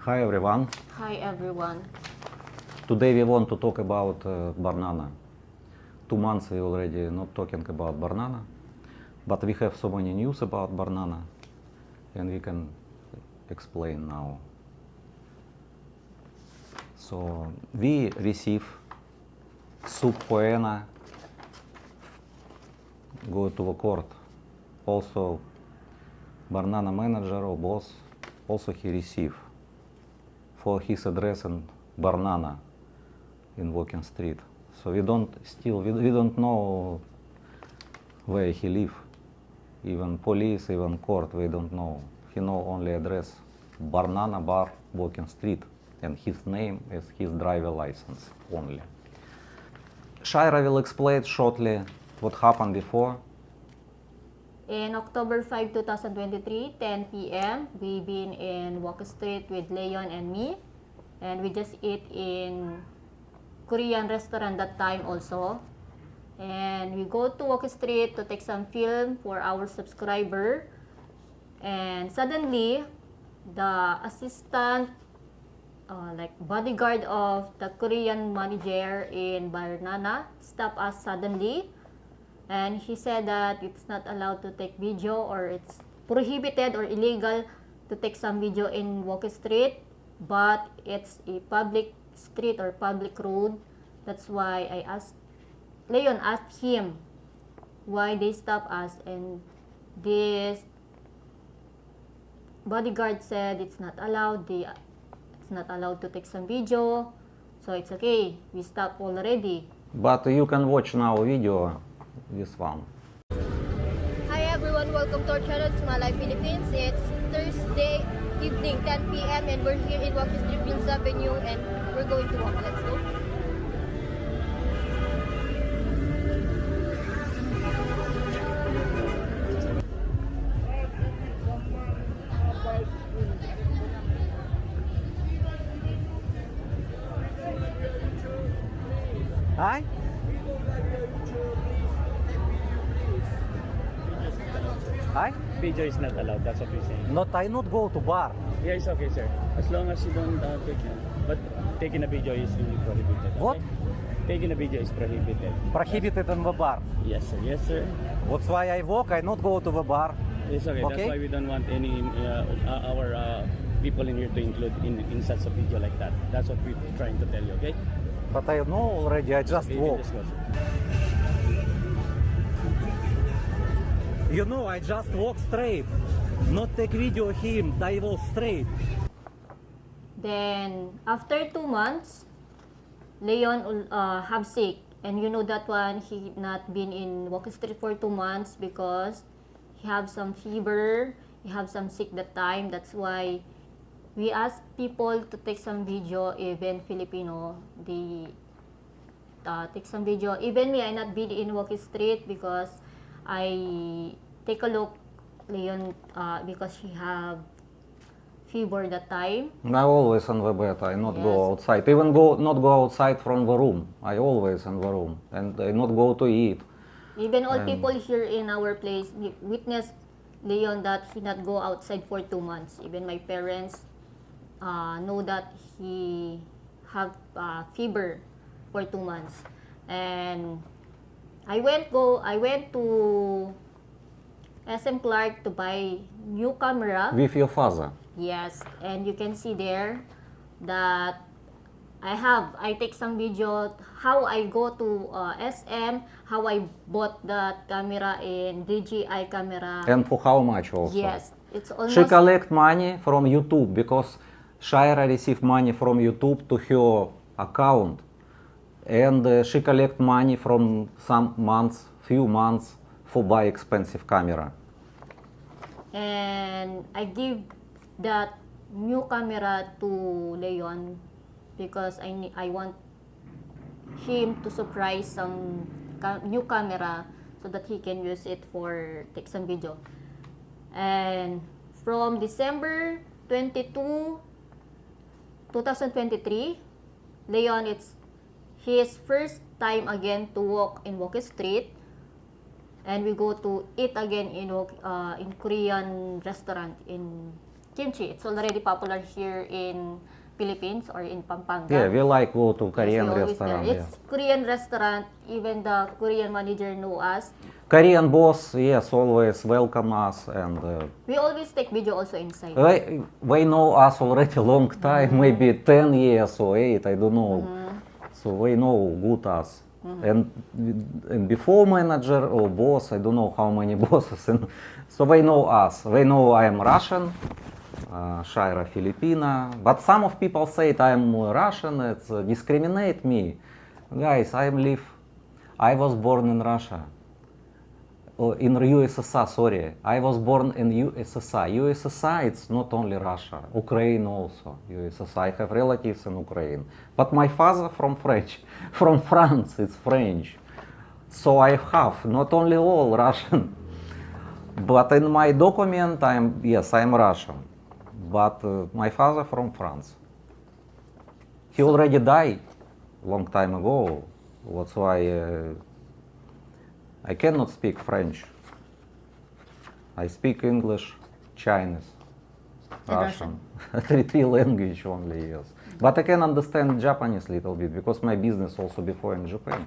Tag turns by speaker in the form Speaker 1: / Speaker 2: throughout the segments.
Speaker 1: Hi everyone.
Speaker 2: Hi everyone.
Speaker 1: Today we want to talk about banana. 2 months we already not talking about banana, but we have so many news about banana, and we can explain now. So we receive subpoena go to the court. Also banana manager or boss also he receive for his address in Banana in Walking Street. So we don't know where he live. Even police, even court, we don't know. He know only address Banana Bar, Walking Street, and his name is his driver license only. Shaira will explain shortly what happened before.
Speaker 2: In October 5, 2023, 10 p.m., we been in Walk Street with Leon and me. And we just eat in Korean restaurant that time also. And we go to Walk Street to take some film for our subscriber. And suddenly, the assistant, like bodyguard of the Korean manager in Banana stopped us suddenly. And he said that it's not allowed to take video, or it's prohibited or illegal to take some video in Walk Street, but it's a public street or public road. That's why Leon asked him why they stop us, and this bodyguard said it's not allowed. It's not allowed to take some video, so it's okay. We stopped already.
Speaker 1: But you can watch now video, this one.
Speaker 2: Hi everyone, welcome to our channel, It's My Life Philippines. It's Thursday evening, 10 p.m. and we're here in Walk Street, Prince Avenue, and we're going to walk. Let's go.
Speaker 1: Hi? Hi?
Speaker 3: Video is not allowed, that's what we're saying.
Speaker 1: I not go to bar.
Speaker 3: Yeah, it's okay, sir. As long as you don't take it. But taking a video is really prohibited. Okay?
Speaker 1: What?
Speaker 3: Taking a video is prohibited.
Speaker 1: Prohibited in the bar.
Speaker 3: Yes, sir. Yes, sir.
Speaker 1: That's why I walk, I not go to the bar.
Speaker 3: It's okay.
Speaker 1: Okay.
Speaker 3: That's why we don't want any our people in here to include in such a video like that. That's what we're trying to tell you, okay?
Speaker 1: But I know already, I just
Speaker 3: Okay,
Speaker 1: walk.
Speaker 3: just go, sir.
Speaker 1: You know, I just walk straight. Not take video of him, I walk straight.
Speaker 2: Then after 2 months, Leon have sick, and you know that one, he not been in Walk Street for 2 months because he have some fever, he have some sick that time. That's why we ask people to take some video, even Filipino, they take some video. Even me, I not been in Walk Street because I take a look Leon because he have fever that time.
Speaker 1: I always on the bed, I not go
Speaker 2: Yes.
Speaker 1: outside. Even not go outside from the room. I always in the room. And I not go to eat.
Speaker 2: Even all people here in our place witness Leon that he not go outside for 2 months. Even my parents know that he have fever for 2 months. And I went to SM Clark to buy new camera.
Speaker 1: With your father.
Speaker 2: Yes, and you can see there that I take some video how I go to SM, how I bought that camera in DJI camera.
Speaker 1: And for how much also?
Speaker 2: Yes, it's almost.
Speaker 1: She collect money from YouTube because Shaira receive money from YouTube to her account. And she collect money from few months for buy expensive camera.
Speaker 2: And I give that new camera to Leon because I want him to surprise some new camera so that he can use it for take some video. And from December 22, 2023, Leon, it's his first time again to walk in Walk Street. And we go to eat again in Korean restaurant in kimchi. It's already popular here in Philippines or in Pampanga.
Speaker 1: Yeah, we like go to
Speaker 2: Yes,
Speaker 1: Korean
Speaker 2: we always
Speaker 1: restaurant.
Speaker 2: there.
Speaker 1: Yeah.
Speaker 2: It's Korean restaurant. Even the Korean manager know us.
Speaker 1: Korean boss, yes, always welcome us, and
Speaker 2: We always take video also inside.
Speaker 1: they know us already long time, maybe 10 years or 8, I don't know. So they know good us. And before manager or boss, I don't know how many bosses. And so they know us. They know I am Russian, Shaira Filipina. But some of people say I am Russian. It's discriminate me. Guys, I was born in Russia. In USSR, sorry. I was born in USSR. USSR, it's not only Russia, Ukraine also. USSR, I have relatives in Ukraine. But my father from from France, it's French. So I have not only all Russian, but in my document, I'm Russian. But my father from France. He already died long time ago. That's why I cannot speak French. I speak English, Chinese,
Speaker 2: And
Speaker 1: Russian. Three language only, yes. But I can understand Japanese little bit because my business also before in Japan.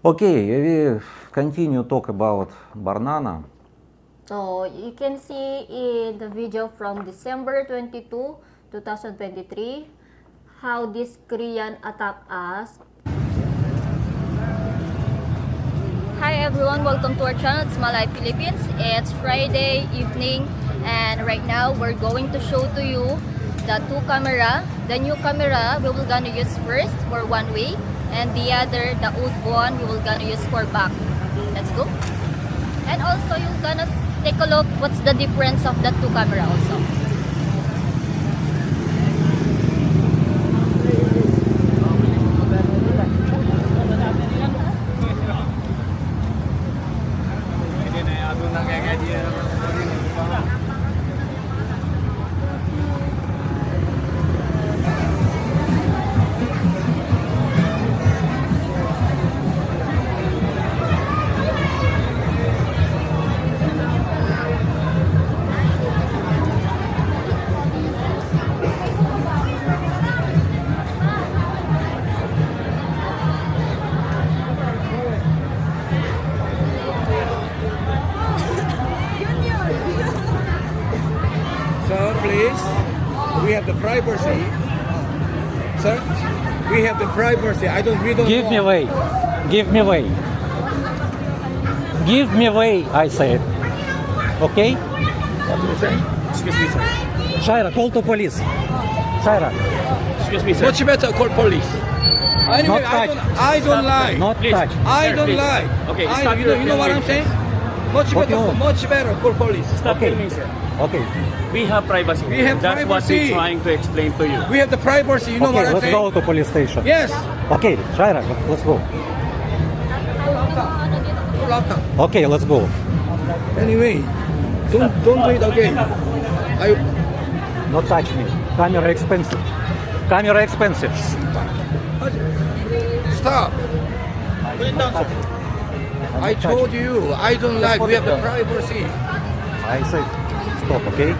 Speaker 1: Okay, we continue talk about Barnana.
Speaker 2: So you can see in the video from December 22, 2023, how this Korean attacked us. Hi everyone, welcome to our channel. It's Malay Philippines. It's Friday evening and right now we're going to show to you the two camera. The new camera we will gonna use first for one way and the other, the old one, we will gonna use for back. Let's go. And also you're gonna take a look what's the difference of the two camera also.
Speaker 4: Sir, please. We have the privacy. Sir, we have the privacy. We don't
Speaker 5: Give me
Speaker 4: know.
Speaker 5: way. Give me way. Give me way, I said. Okay?
Speaker 4: What do you say?
Speaker 3: Excuse me, sir.
Speaker 5: Shaira, call to police. Shaira,
Speaker 3: Excuse me, sir.
Speaker 4: Much better call police. Anyway,
Speaker 5: Not touch.
Speaker 4: I don't lie.
Speaker 5: not
Speaker 3: Please.
Speaker 5: touch.
Speaker 4: I
Speaker 3: Sir,
Speaker 4: don't
Speaker 3: please.
Speaker 4: lie.
Speaker 3: Okay, stop
Speaker 4: you know what
Speaker 3: your
Speaker 4: I'm saying?
Speaker 5: Okay.
Speaker 4: Much better call police.
Speaker 3: Stop
Speaker 5: Okay.
Speaker 3: filming, sir.
Speaker 5: Okay.
Speaker 3: We have privacy.
Speaker 4: We have
Speaker 3: That's what
Speaker 4: privacy.
Speaker 3: we're trying to explain to you.
Speaker 4: We have the privacy. You know
Speaker 5: Okay,
Speaker 4: what I'm
Speaker 5: let's
Speaker 4: saying?
Speaker 5: go to police station.
Speaker 4: Yes.
Speaker 5: Okay, Shaira, let's go.
Speaker 4: Laptop.
Speaker 5: Okay, let's go.
Speaker 4: Anyway, don't do it again.
Speaker 5: Not touch me. Camera expensive. Camera expensive.
Speaker 4: Stop. I told you, I don't like. We have the privacy.
Speaker 5: I said stop, okay?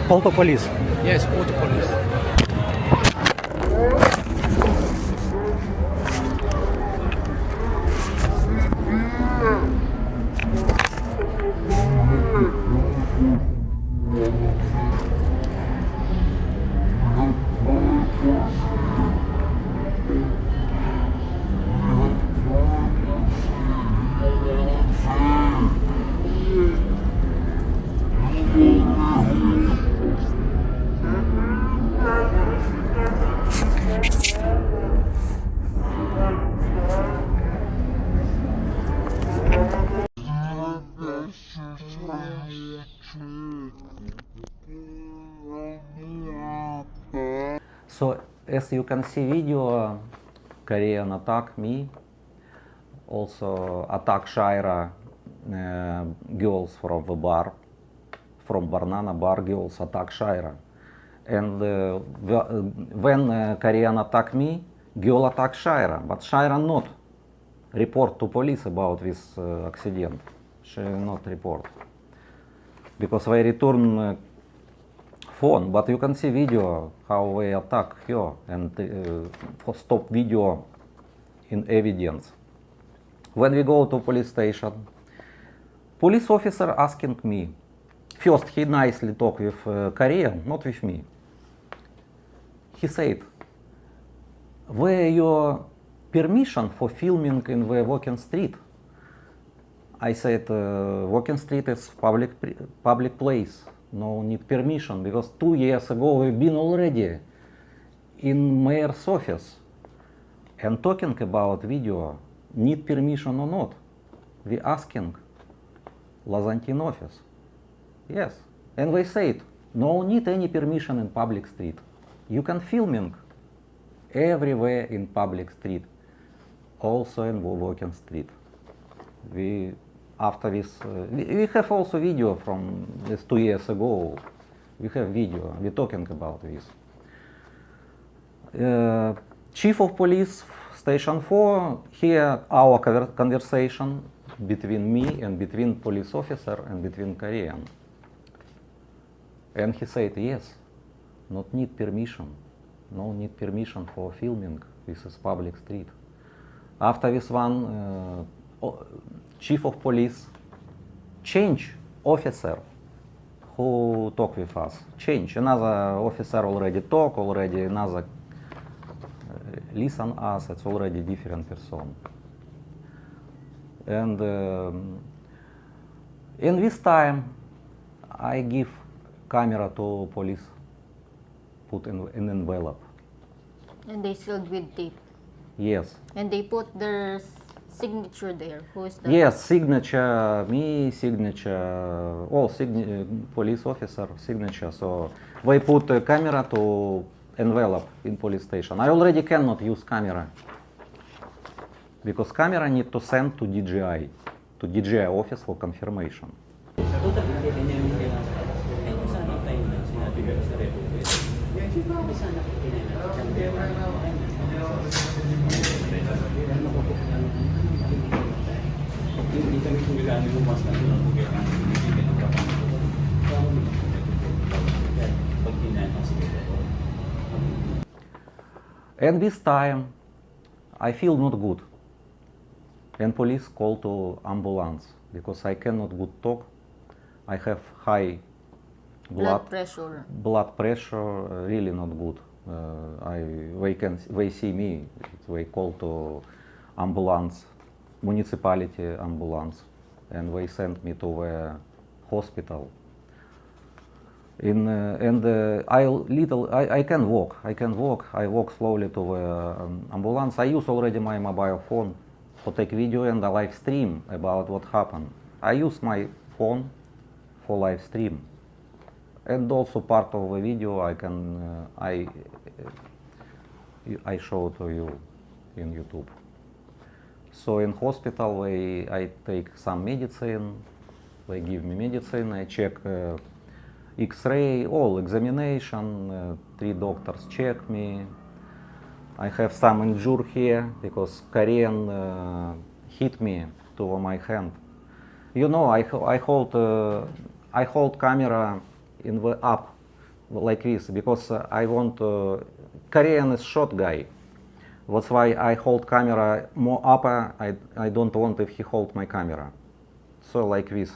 Speaker 5: Call to police.
Speaker 4: Yes, call the police.
Speaker 1: So as you can see video, Korean attack me, also attack Shaira girls from the bar, from Barnana bar girls attack Shaira. And when Korean attack me, girl attack Shaira, but Shaira not report to police about this accident. She not report. Because they return phone, but you can see video how they attack her and stop video in evidence. When we go to police station, police officer asking me, first he nicely talk with Korean, not with me. He said, where your permission for filming in the walking street? I said, walking street is public place, no need permission, because 2 years ago we've been already in mayor's office and talking about video, need permission or not. We asking Lazantine office. Yes, and they said, no need any permission in public street. You can filming everywhere in public street, also in walking street. We after this, we have also video from this 2 years ago. We have video. We're talking about this. Chief of Police, Station 4, hear our conversation between me and between police officer and between Korean. And he said, yes, not need permission. No need permission for filming. This is public street. After this one, Chief of Police change officer who talk with us. Change. Another officer already talk, already another listen us. It's already different person. And in this time, I give camera to police, put in an envelope.
Speaker 2: And they sealed with tape.
Speaker 1: Yes.
Speaker 2: And they put their signature there. Who is that?
Speaker 1: Yes, signature, me, signature, all police officer signature. So they put a camera to envelope in police station. I already cannot use camera because camera need to send to DJI office for confirmation.
Speaker 3: Hindi kami kumilaan ng mas nasunod mo kaya ang binibigyan ng kapatid ko. Pag tinanong sige ko.
Speaker 1: And this time, I feel not good. And police call to ambulance because I cannot good talk. I have high
Speaker 2: Blood pressure.
Speaker 1: blood pressure, really not good. They see me. They call to ambulance, municipality ambulance, and they send me to the hospital. I can walk. I walk slowly to the ambulance. I use already my mobile phone to take video and a live stream about what happened. I use my phone for live stream, and also part of the video I show to you in YouTube. So in hospital I take some medicine. They give me medicine. I check. X-ray, all examination, 3 doctors check me. I have some injury here because Korean hit me to my hand. You know, I hold camera in the up like this because I want Korean is short guy. That's why I hold camera more upper. I don't want if he hold my camera. So like this.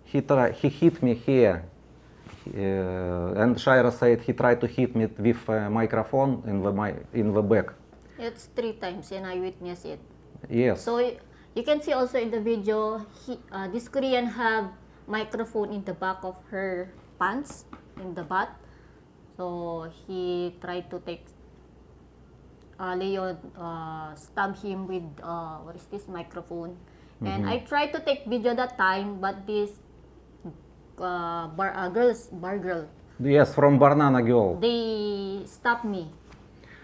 Speaker 1: He hit me here. And Shaira said he tried to hit me with a microphone in the back.
Speaker 2: It's 3 times and I witnessed it.
Speaker 1: Yes.
Speaker 2: So you can see also in the video, this Korean have microphone in the back of her pants, in the butt. So he tried to take Leon, stab him with what is this microphone. And I tried to take video that time, but this bar girl,
Speaker 1: Yes, from Banana Girl.
Speaker 2: they stopped me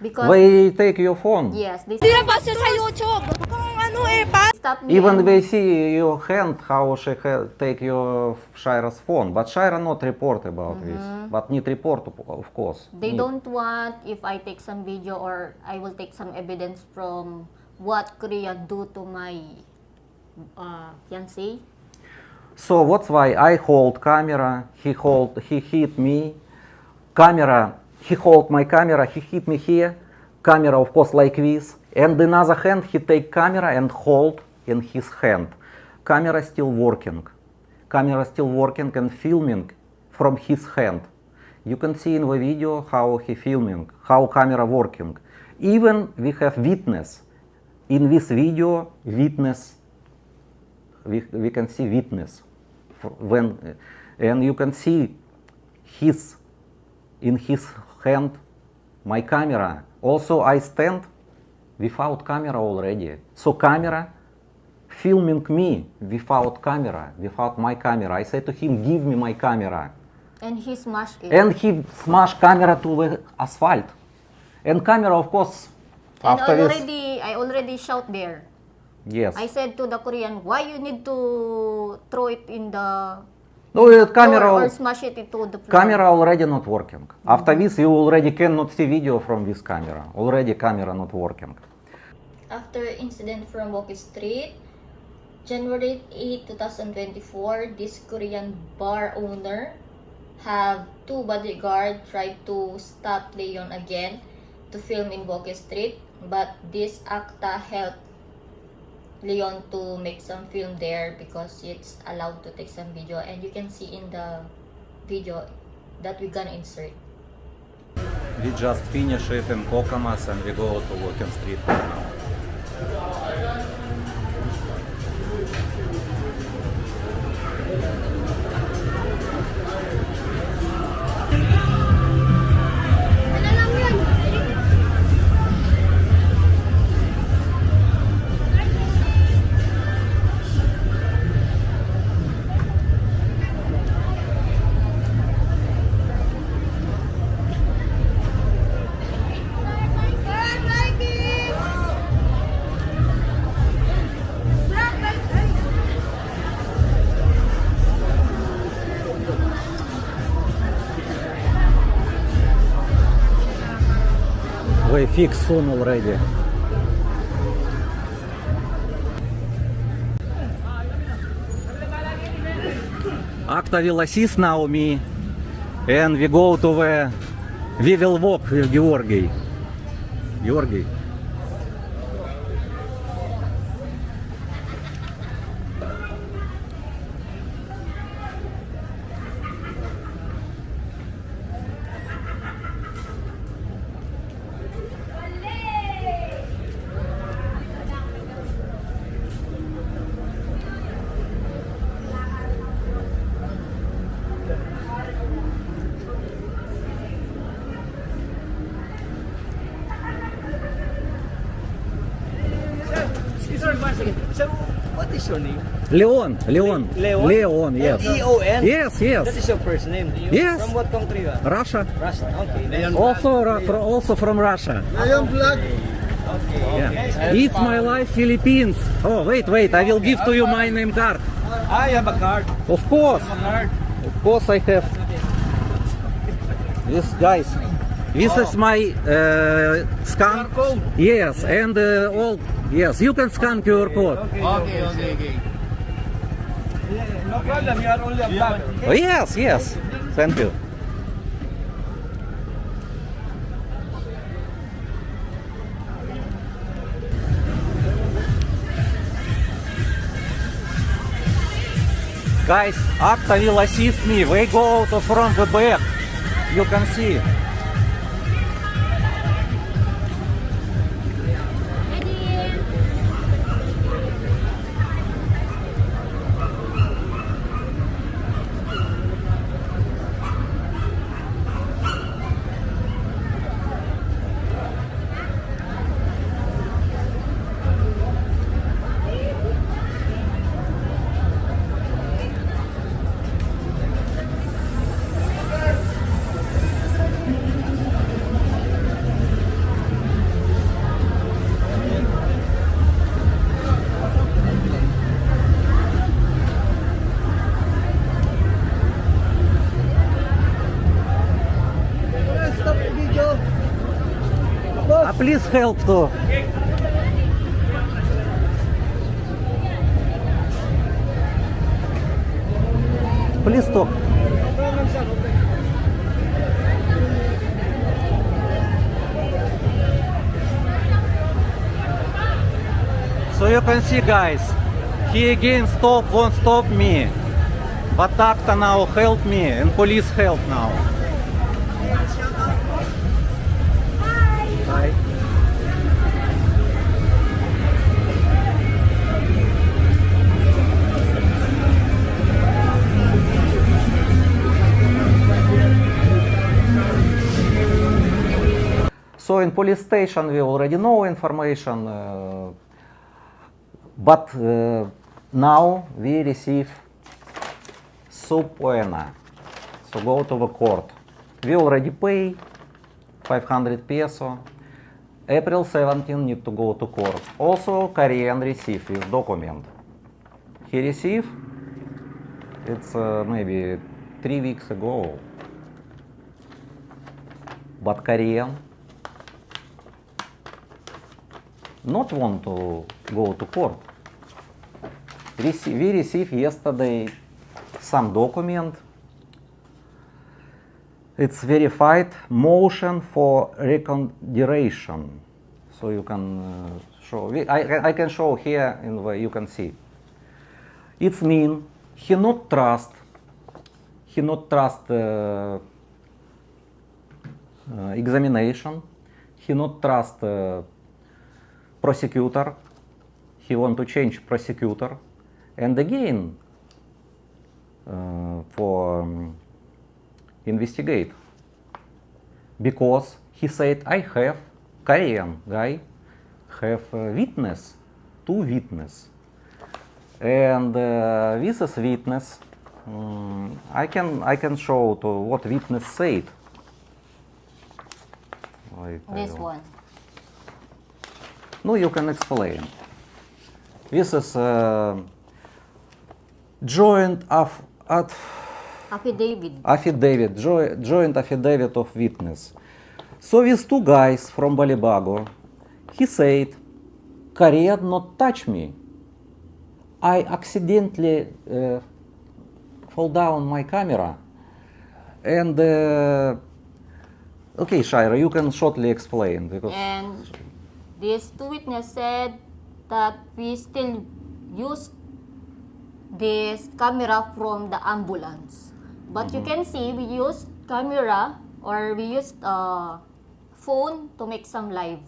Speaker 2: because
Speaker 1: They take your phone.
Speaker 2: yes, they
Speaker 6: Nilabas niya sa YouTube. Kung ano
Speaker 2: stopped me.
Speaker 1: Even
Speaker 2: and
Speaker 1: they see your hand, how she take your Shaira's phone. But Shaira not report about this. But need report, of course.
Speaker 2: they
Speaker 1: Need.
Speaker 2: don't want if I take some video or I will take some evidence from what Korea do to my fiancé.
Speaker 1: So that's why I hold camera. He hit me, camera, he hold my camera, he hit me here, camera of course like this, and in other hand he take camera and hold in his hand. Camera still working and filming from his hand. You can see in the video how he filming, how camera working. Even we have witness. In this video, witness, we can see witness. And you can see in his hand my camera. Also I stand without camera already. So camera filming me without camera, without my camera. I said to him, give me my camera.
Speaker 2: And he smashed it.
Speaker 1: And he smashed camera to the asphalt. And camera, of course,
Speaker 2: And
Speaker 1: after this,
Speaker 2: I already shout there.
Speaker 1: yes.
Speaker 2: I said to the Korean, why you need to throw it in the
Speaker 1: No,
Speaker 2: floor
Speaker 1: camera,
Speaker 2: or smash it into the floor?
Speaker 1: camera already not working. After this, you already cannot see video from this camera. Already camera not working.
Speaker 2: After incident from Walkie Street, January 8, 2024, this Korean bar owner have two bodyguards tried to stop Leon again to film in Walkie Street, but this acta helped Leon to make some film there because it's allowed to take some video, and you can see in the video that we're gonna insert.
Speaker 1: We just finish it in Kokomas and we go to Walking Street right now. We fix soon already. Acta will assist now me, and we go to the. We will walk with Georgi. Georgi.
Speaker 4: Sir, what is your name?
Speaker 1: Leon, Leon,
Speaker 4: Leon?
Speaker 1: Leon, yes.
Speaker 4: Leon?
Speaker 1: Yes, yes.
Speaker 4: That is your first name.
Speaker 1: Yes.
Speaker 4: From what country you are?
Speaker 1: Russia.
Speaker 4: Russia. Okay.
Speaker 1: Also from Russia.
Speaker 4: Leon Vlog. Okay.
Speaker 1: Yeah. It's my life, Philippines. Oh, wait, I will give to you my name card.
Speaker 4: I have a card.
Speaker 1: Of course,
Speaker 4: Card.
Speaker 1: of course I have. This, guys, this is my scan.
Speaker 4: QR code.
Speaker 1: Yes, and all. Yes, you can scan QR code.
Speaker 4: Okay. No problem. You are only a vlogger.
Speaker 1: Oh, yes. Thank you. Guys, Acta will assist me. We go to front the back. You can see.
Speaker 4: Stop the video.
Speaker 1: Please help to. Please stop.
Speaker 4: No problem, sir. Okay.
Speaker 5: you can see, guys, he again won't stop me. But Takta now help me and police help now. Hi.
Speaker 1: So in police station we already know information, but now we receive subpoena. So go to the court. We already pay 500 peso. April 17 need to go to court. Also Korean receive his document. He received, it's maybe 3 weeks ago. But Korean not want to go to court. We received yesterday some document. It's verified motion for reconsideration. So you can show. I can show here in the you can see. It means he not trust examination. He not trust prosecutor. He want to change prosecutor, and again for investigate, because he said I have Korean guy have witness, 2 witness, and this is witness. I can show to what witness said.
Speaker 2: This one.
Speaker 1: No, you can explain. This is joint
Speaker 2: Affidavit.
Speaker 1: joint affidavit of witness. So these 2 guys from Balibago, he said, Korean not touch me. I accidentally fall down my camera. And okay, Shaira, you can shortly explain because.
Speaker 2: And these 2 witnesses said that we still use this camera from the ambulance. But you can see we used camera or we used phone to make some live.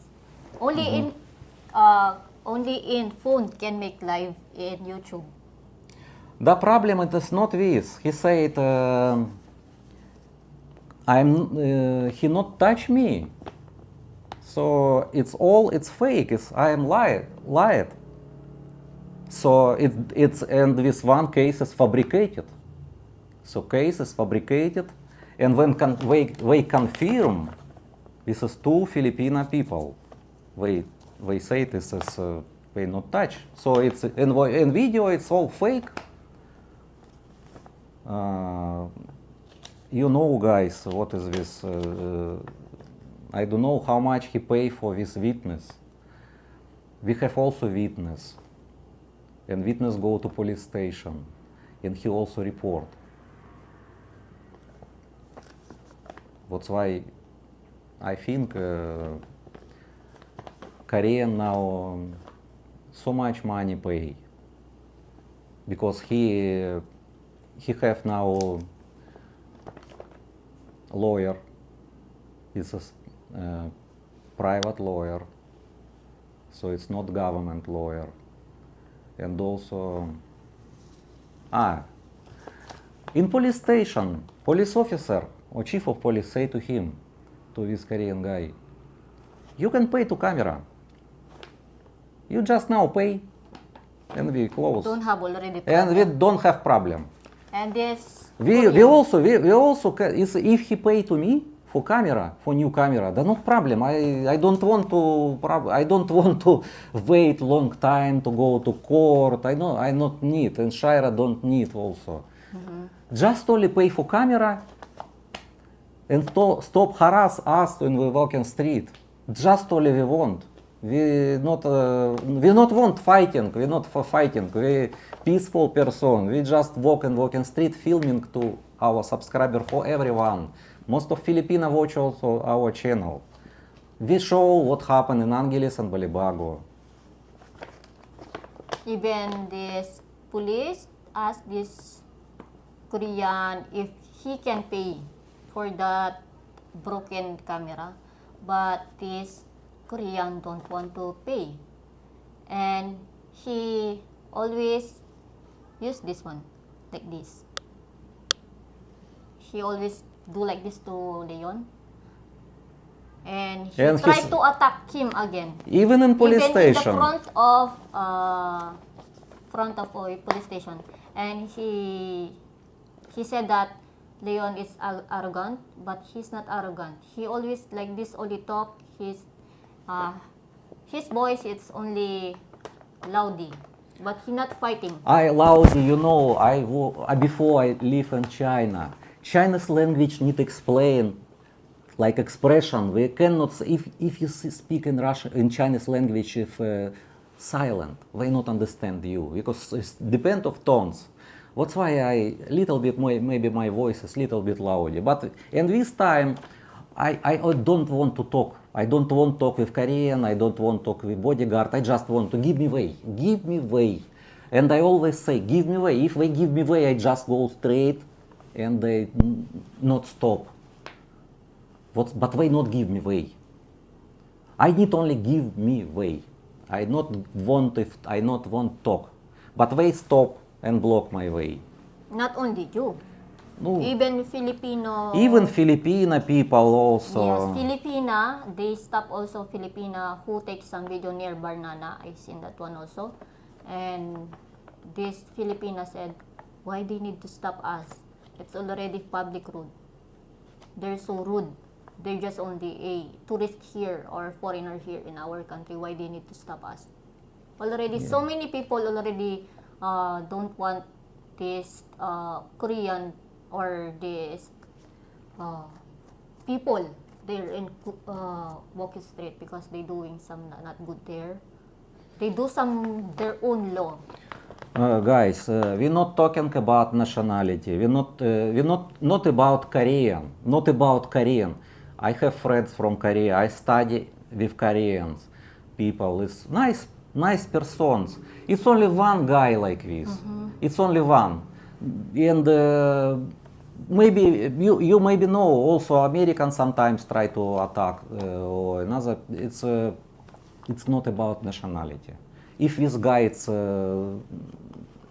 Speaker 2: Only in phone can make live in YouTube.
Speaker 1: The problem it is not this. He said, he not touch me. So it's fake. I am lied. So it's and this one case is fabricated. So case is fabricated, and when they confirm, this is 2 Filipino people. They say this is they not touch. So it's in video it's all fake. You know, guys, what is this? I don't know how much he pay for this witness. We have also witness, and witness go to police station, and he also report. That's why I think Korean now so much money pay, because he have now lawyer. It's a private lawyer, so it's not government lawyer. And also, in police station, police officer or chief of police say to him, to this Korean guy, you can pay to camera. You just now pay, and we close.
Speaker 2: Don't have already
Speaker 1: And we don't have problem.
Speaker 2: And this
Speaker 1: We also if he pay to me for camera, for new camera, then no problem. I don't want to wait long time to go to court. I not need, and Shaira don't need also. Just only pay for camera and stop harass us when we walk in street. Just only we want. We not want fighting. We not for fighting. We peaceful person. We just walk in street, filming to our subscriber, for everyone. Most of Filipino watch also our channel. We show what happened in Angeles and Balibago.
Speaker 2: Even this police asked this Korean if he can pay for that broken camera, but this Korean don't want to pay, and he always use this one like this. He always do like this to Leon, and he
Speaker 1: And
Speaker 2: tried
Speaker 1: he's-
Speaker 2: to attack him again.
Speaker 1: Even in police
Speaker 2: Even
Speaker 1: station.
Speaker 2: in the front of a police station, and he said that Leon is arrogant, but he's not arrogant. He always like this only talk. His voice is only loudy, but he not fighting.
Speaker 1: I loud, you know, before I live in China. Chinese language need explain, like expression. We cannot, if you speak in Russian, in Chinese language, if silent, they not understand you because it's depend of tones. That's why I little bit more, maybe my voice is little bit louder. But and this time, I don't want to talk. I don't want to talk with Korean. I don't want to talk with bodyguard. I just want to give me way. Give me way. And I always say, give me way. If they give me way, I just go straight and they not stop. But they not give me way. I need only give me way. I not want talk. But they stop and block my way.
Speaker 2: Not only you,
Speaker 1: No,
Speaker 2: even Filipino.
Speaker 1: even Filipino people also.
Speaker 2: Yes, Filipina, they stop also Filipina who takes some video near Barnana. I seen that one also. And this Filipina said, why they need to stop us? It's already public road. They're so rude. They're just only a tourist here or foreigner here in our country. Why they need to stop us? Already, so many people already don't want this Korean or this people there in Walking Street because they doing some not good there. They do some their own law.
Speaker 1: Guys, we're not talking about nationality. We're not about Korean. Not about Korean. I have friends from Korea. I study with Koreans. People. It's nice persons. It's only one guy like this. It's only one. And maybe you maybe know also Americans sometimes try to attack or another. It's not about nationality. If this guy is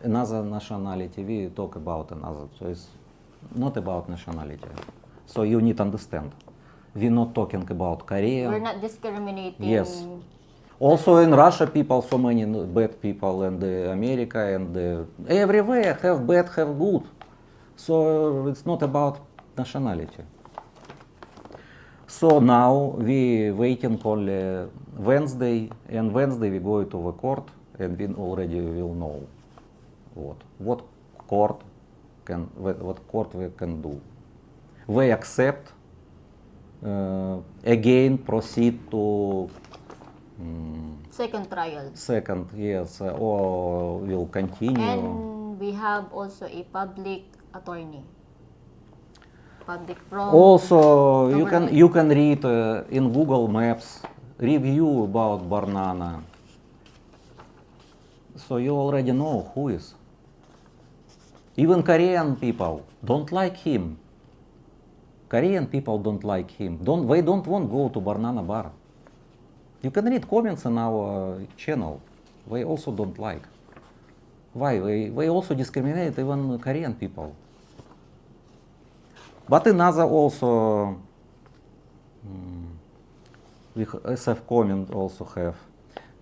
Speaker 1: another nationality, we talk about another. So it's not about nationality. So you need to understand. We're not talking about Korea.
Speaker 2: We're not discriminating.
Speaker 1: Yes. Also in Russia, people, so many bad people, and America, and everywhere have bad, have good. So it's not about nationality. So now we waiting only Wednesday, and Wednesday we go to the court, and we already will know what court we can do. We accept again proceed to
Speaker 2: Second trial.
Speaker 1: second, yes, or will continue.
Speaker 2: And we have also a public attorney. Public from
Speaker 1: Also,
Speaker 2: government.
Speaker 1: you can read in Google Maps review about Barnana. So you already know who is. Even Korean people don't like him. Korean people don't like him. They don't want to go to Barnana bar. You can read comments on our channel. They also don't like. Why? They also discriminate even Korean people. But another also, we SF comment also have.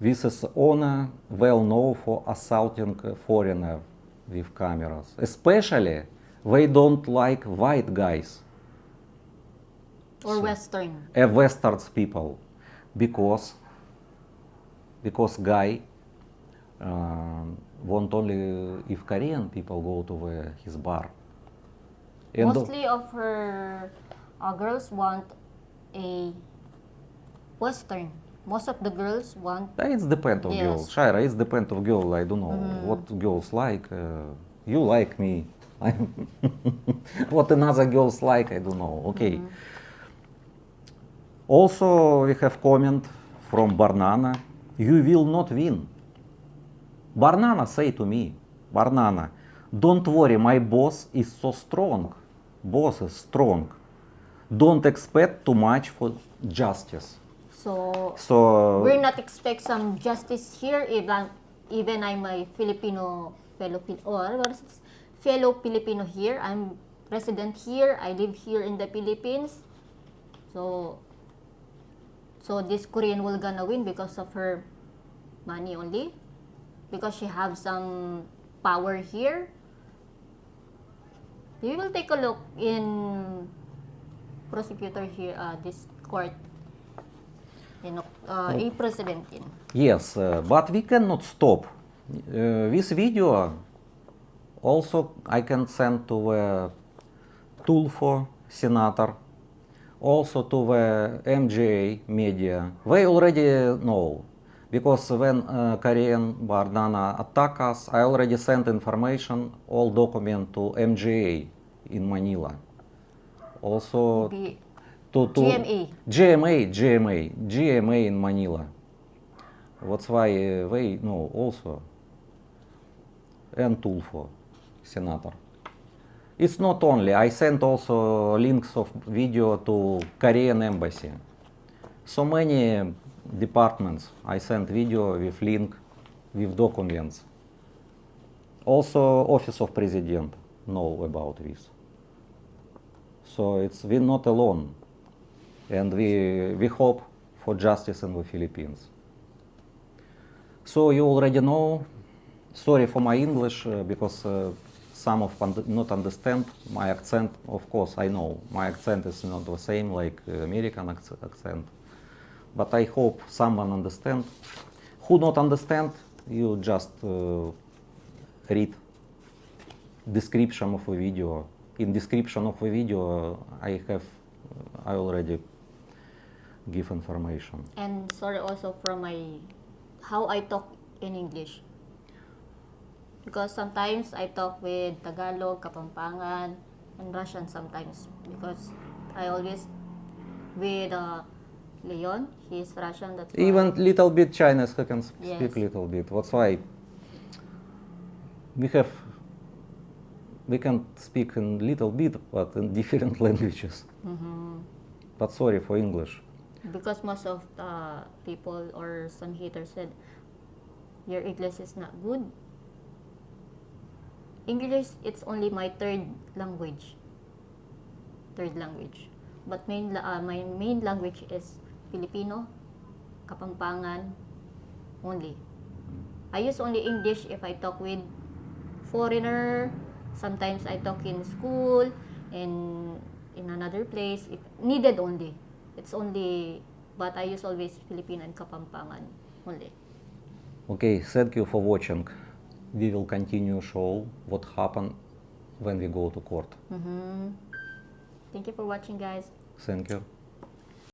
Speaker 1: This is owner well known for assaulting foreigner with cameras. Especially, they don't like white guys.
Speaker 2: or Western.
Speaker 1: Westerns people, because guy want only if Korean people go to his bar. And
Speaker 2: Mostly of her girls want a Western. Most of the girls want
Speaker 1: it's depend of
Speaker 2: Yes.
Speaker 1: girl. Shaira, it's depend of girl. I don't know what girls like. You like me. What another girls like, I don't know. Okay. Also, we have comment from Barnana. You will not win. Barnana say to me, Barnana, don't worry, my boss is so strong. Boss is strong. Don't expect too much for justice.
Speaker 2: So,
Speaker 1: So
Speaker 2: we're not expect some justice here, even I'm a Filipino fellow Filipino here. I'm resident here. I live here in the Philippines. So this Korean will gonna win because of her money only, because she have some power here. We will take a look in prosecutor here, this court in April 17.
Speaker 1: yes, but we cannot stop. This video also I can send to the Tulfo senator, also to the MGA media. They already know, because when Korean Barnana attack us, I already sent information, all document to MGA in Manila. Also
Speaker 2: Be
Speaker 1: to
Speaker 2: GMA.
Speaker 1: GMA in Manila. That's why they know also. And Tulfo, senator. It's not only. I sent also links of video to Korean embassy. So many departments I sent video with link, with documents. Also Office of President know about this. So we're not alone. And we hope for justice in the Philippines. So you already know. Sorry for my English, because some of not understand my accent. Of course, I know my accent is not the same like American accent. But I hope someone understand. Who not understand, you just read description of a video. In description of a video, I already give information.
Speaker 2: And sorry also for how I talk in English. Because sometimes I talk with Tagalog, Kapampangan, and Russian sometimes. Because I always with Leon, he's Russian. That's why.
Speaker 1: Even little bit Chinese, I can speak
Speaker 2: Yes.
Speaker 1: little bit. That's why we can speak in little bit, but in different languages. But sorry for English.
Speaker 2: Because most of the people or some haters said, your English is not good. English, it's only my third language. But my main language is Filipino, Kapampangan, only. I use only English if I talk with foreigner. Sometimes I talk in school, in another place, if needed only. It's only, but I use always Filipino and Kapampangan only.
Speaker 1: Okay, thank you for watching. We will continue show what happened when we go to court.
Speaker 2: Thank you for watching, guys.
Speaker 1: Thank you.